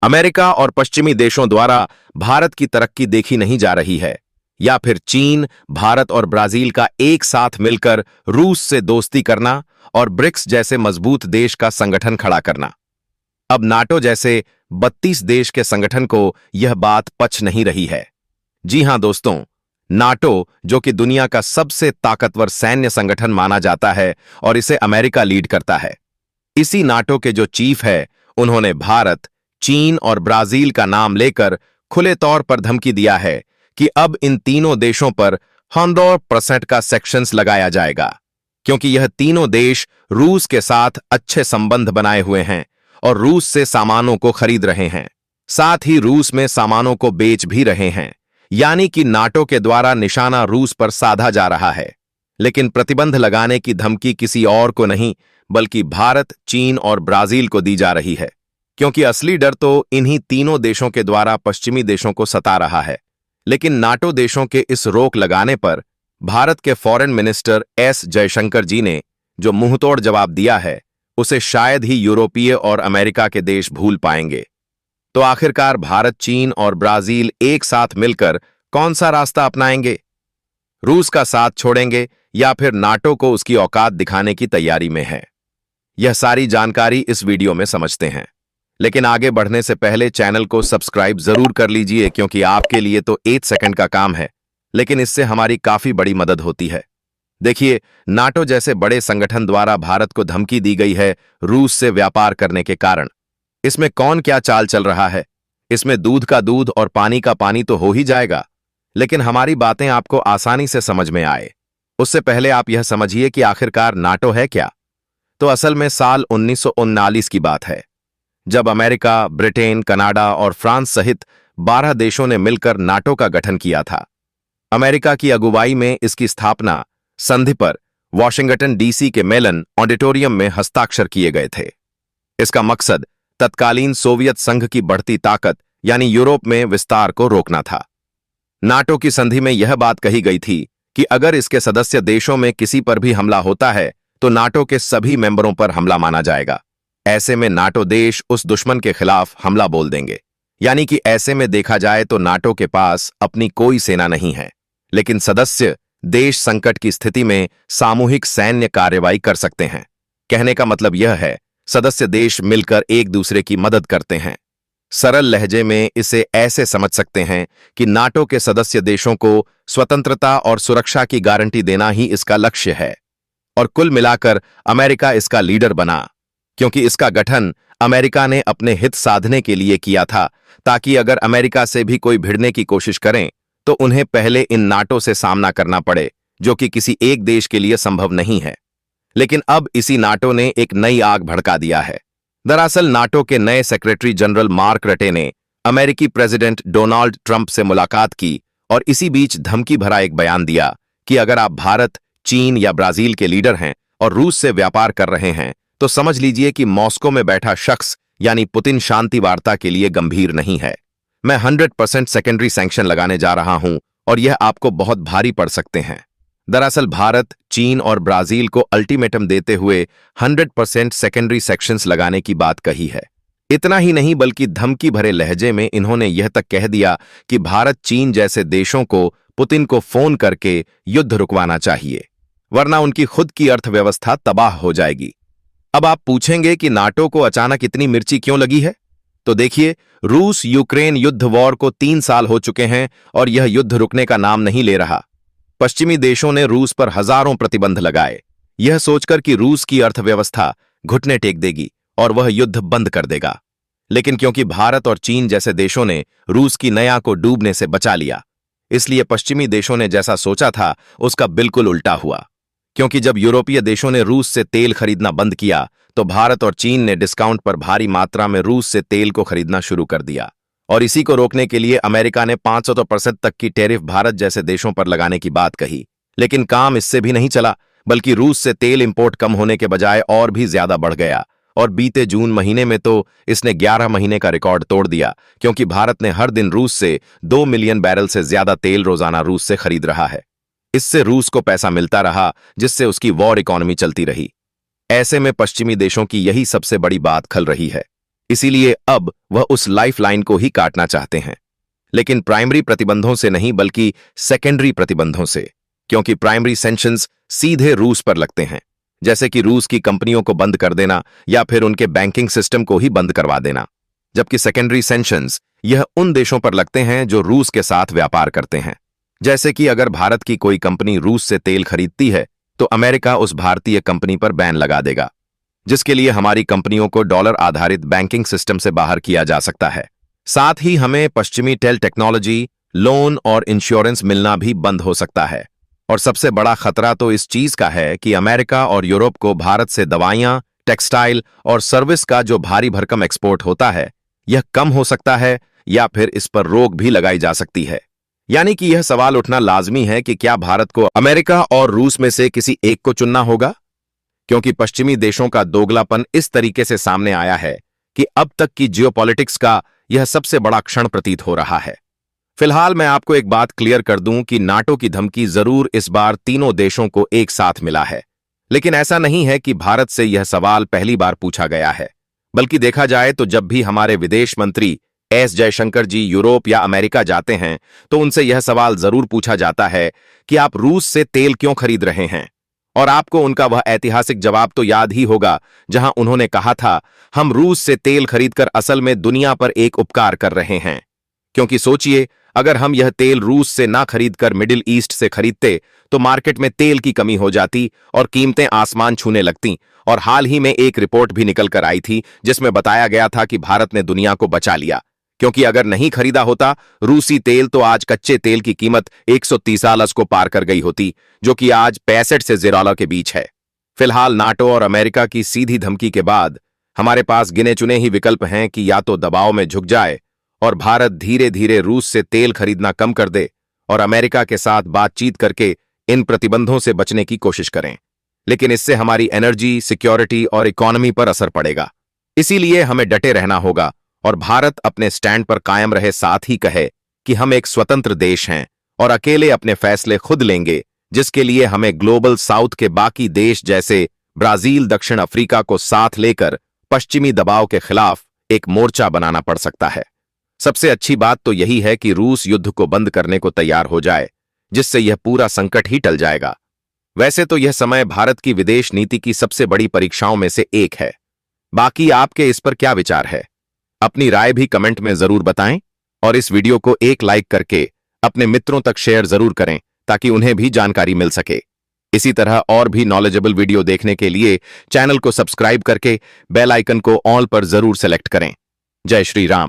America और पश्चिमी देशों द्वारा भारत की तरक्की देखी नहीं जा रही है, या फिर चीन, भारत और ब्राजील का एक साथ मिलकर रूस से दोस्ती करना और ब्रिक्स जैसे मजबूत देश का संगठन खड़ा करना। अब नाटो जैसे 32 देश के संगठन को यह बात पच नहीं रही है। जी हां दोस्तों, नाटो, जो कि दुनिया का सबसे ताकतवर सैन्य संगठन माना जाता है और इसे अमेरिका लीड करता है, इसी नाटो के जो चीफ है, उन्होंने भारत, चीन और ब्राजील का नाम लेकर खुले तौर पर धमकी दिया है कि अब इन तीनों देशों पर 100% का सेक्शंस लगाया जाएगा, क्योंकि यह तीनों देश रूस के साथ अच्छे संबंध बनाए हुए हैं और रूस से सामानों को खरीद रहे हैं, साथ ही रूस में सामानों को बेच भी रहे हैं। यानी कि नाटो के द्वारा निशाना रूस पर साधा जा रहा है। लेकिन प्रतिबंध लगाने की धमकी किसी और को नहीं, बल्कि भारत, चीन और ब्राजील को दी जा रही है, क्योंकि असली डर तो इन्हीं तीनों देशों के द्वारा पश्चिमी देशों को सता रहा है। लेकिन नाटो देशों के इस रोक लगाने पर भारत के फॉरेन मिनिस्टर एस जयशंकर जी ने जो मुंहतोड़ जवाब दिया है, उसे शायद ही यूरोपीय और अमेरिका के देश भूल पाएंगे। तो आखिरकार भारत, चीन और ब्राजील एक साथ मिलकर कौन सा रास्ता अपनाएंगे? रूस का साथ छोड़ेंगे या फिर नाटो को उसकी औकात दिखाने की तैयारी में है? यह सारी जानकारी इस वीडियो में समझते हैं। लेकिन आगे बढ़ने से पहले चैनल को सब्सक्राइब जरूर कर लीजिए, क्योंकि आपके लिए तो 1 सेकंड का काम है, लेकिन इससे हमारी काफी बड़ी मदद होती है। देखिए, नाटो जैसे बड़े संगठन द्वारा भारत को धमकी दी गई है रूस से व्यापार करने के कारण। इसमें कौन क्या चाल चल रहा है? इसमें दूध का दूध और पानी का पानी तो हो ही जाएगा, लेकिन हमारी बातें आपको आसानी से समझ में आए उससे पहले आप यह समझिए कि आखिरकार नाटो है क्या। तो असल में साल 1939 की बात है, जब अमेरिका, ब्रिटेन, कनाडा और फ्रांस सहित 12 देशों ने मिलकर नाटो का गठन किया था। अमेरिका की अगुवाई में इसकी स्थापना संधि पर वॉशिंगटन डीसी के मेलन ऑडिटोरियम में हस्ताक्षर किए गए थे। इसका मकसद तत्कालीन सोवियत संघ की बढ़ती ताकत यानी यूरोप में विस्तार को रोकना था। नाटो की संधि में यह बात कही गई थी कि अगर इसके सदस्य देशों में किसी पर भी हमला होता है तो नाटो के सभी मेंबरों पर हमला माना जाएगा। ऐसे में नाटो देश उस दुश्मन के खिलाफ हमला बोल देंगे। यानी कि ऐसे में देखा जाए तो नाटो के पास अपनी कोई सेना नहीं है, लेकिन सदस्य देश संकट की स्थिति में सामूहिक सैन्य कार्रवाई कर सकते हैं। कहने का मतलब यह है, सदस्य देश मिलकर एक दूसरे की मदद करते हैं। सरल लहजे में इसे ऐसे समझ सकते हैं कि नाटो के सदस्य देशों को स्वतंत्रता और सुरक्षा की गारंटी देना ही इसका लक्ष्य है। और कुल मिलाकर अमेरिका इसका लीडर बना, क्योंकि इसका गठन अमेरिका ने अपने हित साधने के लिए किया था, ताकि अगर अमेरिका से भी कोई भिड़ने की कोशिश करें तो उन्हें पहले इन नाटो से सामना करना पड़े, जो कि किसी एक देश के लिए संभव नहीं है। लेकिन अब इसी नाटो ने एक नई आग भड़का दिया है। दरअसल नाटो के नए सेक्रेटरी जनरल मार्क रटे ने अमेरिकी प्रेसिडेंट डोनाल्ड ट्रंप से मुलाकात की और इसी बीच धमकी भरा एक बयान दिया कि अगर आप भारत, चीन या ब्राजील के लीडर हैं और रूस से व्यापार कर रहे हैं तो समझ लीजिए कि मॉस्को में बैठा शख्स यानी पुतिन शांति वार्ता के लिए गंभीर नहीं है। मैं 100% सेकेंडरी सैंक्शन लगाने जा रहा हूं और यह आपको बहुत भारी पड़ सकते हैं। दरअसल भारत, चीन और ब्राजील को अल्टीमेटम देते हुए 100% सेकेंडरी सेक्शंस लगाने की बात कही है। इतना ही नहीं, बल्कि धमकी भरे लहजे में इन्होंने यह तक कह दिया कि भारत, चीन जैसे देशों को पुतिन को फोन करके युद्ध रुकवाना चाहिए, वरना उनकी खुद की अर्थव्यवस्था तबाह हो जाएगी। अब आप पूछेंगे कि नाटो को अचानक इतनी मिर्ची क्यों लगी है? तो देखिए, रूस यूक्रेन युद्ध वॉर को 3 साल हो चुके हैं और यह युद्ध रुकने का नाम नहीं ले रहा। पश्चिमी देशों ने रूस पर हजारों प्रतिबंध लगाए, यह सोचकर कि रूस की अर्थव्यवस्था घुटने टेक देगी और वह युद्ध बंद कर देगा। लेकिन क्योंकि भारत और चीन जैसे देशों ने रूस की नया को डूबने से बचा लिया, इसलिए पश्चिमी देशों ने जैसा सोचा था उसका बिल्कुल उल्टा हुआ। क्योंकि जब यूरोपीय देशों ने रूस से तेल खरीदना बंद किया तो भारत और चीन ने डिस्काउंट पर भारी मात्रा में रूस से तेल को खरीदना शुरू कर दिया। और इसी को रोकने के लिए अमेरिका ने 500% तक की टैरिफ भारत जैसे देशों पर लगाने की बात कही। लेकिन काम इससे भी नहीं चला, बल्कि रूस से तेल इंपोर्ट कम होने के बजाय और भी ज्यादा बढ़ गया और बीते जून महीने में तो इसने 11 महीने का रिकॉर्ड तोड़ दिया, क्योंकि भारत ने हर दिन रूस से 2 मिलियन बैरल से ज्यादा तेल रोजाना रूस से खरीद रहा है। इससे रूस को पैसा मिलता रहा, जिससे उसकी वॉर इकोनॉमी चलती रही। ऐसे में पश्चिमी देशों की यही सबसे बड़ी बात खल रही है। इसीलिए अब वह उस लाइफलाइन को ही काटना चाहते हैं, लेकिन प्राइमरी प्रतिबंधों से नहीं बल्कि सेकेंडरी प्रतिबंधों से, क्योंकि प्राइमरी सैंक्शंस सीधे रूस पर लगते हैं, जैसे कि रूस की कंपनियों को बंद कर देना या फिर उनके बैंकिंग सिस्टम को ही बंद करवा देना। जबकि सेकेंडरी सैंक्शंस यह उन देशों पर लगते हैं जो रूस के साथ व्यापार करते हैं। जैसे कि अगर भारत की कोई कंपनी रूस से तेल खरीदती है तो अमेरिका उस भारतीय कंपनी पर बैन लगा देगा, जिसके लिए हमारी कंपनियों को डॉलर आधारित बैंकिंग सिस्टम से बाहर किया जा सकता है। साथ ही हमें पश्चिमी टेल टेक्नोलॉजी, लोन और इंश्योरेंस मिलना भी बंद हो सकता है। और सबसे बड़ा खतरा तो इस चीज का है कि अमेरिका और यूरोप को भारत से दवाइयां, टेक्सटाइल और सर्विस का जो भारी भरकम एक्सपोर्ट होता है, यह कम हो सकता है या फिर इस पर रोक भी लगाई जा सकती है। यानी कि यह सवाल उठना लाजमी है कि क्या भारत को अमेरिका और रूस में से किसी एक को चुनना होगा, क्योंकि पश्चिमी देशों का दोगलापन इस तरीके से सामने आया है कि अब तक की जियोपॉलिटिक्स का यह सबसे बड़ा क्षण प्रतीत हो रहा है। फिलहाल मैं आपको एक बात क्लियर कर दूं कि नाटो की धमकी जरूर इस बार तीनों देशों को एक साथ मिला है, लेकिन ऐसा नहीं है कि भारत से यह सवाल पहली बार पूछा गया है, बल्कि देखा जाए तो जब भी हमारे विदेश मंत्री एस जयशंकर जी यूरोप या अमेरिका जाते हैं तो उनसे यह सवाल जरूर पूछा जाता है कि आप रूस से तेल क्यों खरीद रहे हैं। और आपको उनका वह ऐतिहासिक जवाब तो याद ही होगा, जहां उन्होंने कहा था, हम रूस से तेल खरीदकर असल में दुनिया पर एक उपकार कर रहे हैं। क्योंकि सोचिए, अगर हम यह तेल रूस से ना खरीदकर मिडिल ईस्ट से खरीदते तो मार्केट में तेल की कमी हो जाती और कीमतें आसमान छूने लगती। और हाल ही में एक रिपोर्ट भी निकल कर आई थी जिसमें बताया गया था कि भारत ने दुनिया को बचा लिया, क्योंकि अगर नहीं खरीदा होता रूसी तेल तो आज कच्चे तेल की कीमत $130 को पार कर गई होती, जो कि आज 65 से $0 के बीच है। फिलहाल नाटो और अमेरिका की सीधी धमकी के बाद हमारे पास गिने चुने ही विकल्प हैं कि या तो दबाव में झुक जाए और भारत धीरे धीरे रूस से तेल खरीदना कम कर दे और अमेरिका के साथ बातचीत करके इन प्रतिबंधों से बचने की कोशिश करें, लेकिन इससे हमारी एनर्जी, सिक्योरिटी और इकोनॉमी पर असर पड़ेगा। इसीलिए हमें डटे रहना होगा और भारत अपने स्टैंड पर कायम रहे, साथ ही कहे कि हम एक स्वतंत्र देश हैं और अकेले अपने फैसले खुद लेंगे, जिसके लिए हमें ग्लोबल साउथ के बाकी देश जैसे ब्राजील, दक्षिण अफ्रीका को साथ लेकर पश्चिमी दबाव के खिलाफ एक मोर्चा बनाना पड़ सकता है। सबसे अच्छी बात तो यही है कि रूस युद्ध को बंद करने को तैयार हो जाए, जिससे यह पूरा संकट ही टल जाएगा। वैसे तो यह समय भारत की विदेश नीति की सबसे बड़ी परीक्षाओं में से एक है। बाकी आपके इस पर क्या विचार है? अपनी राय भी कमेंट में जरूर बताएं और इस वीडियो को एक लाइक करके अपने मित्रों तक शेयर जरूर करें ताकि उन्हें भी जानकारी मिल सके। इसी तरह और भी नॉलेजेबल वीडियो देखने के लिए चैनल को सब्सक्राइब करके बेल आइकन को ऑल पर जरूर सेलेक्ट करें। जय श्री राम।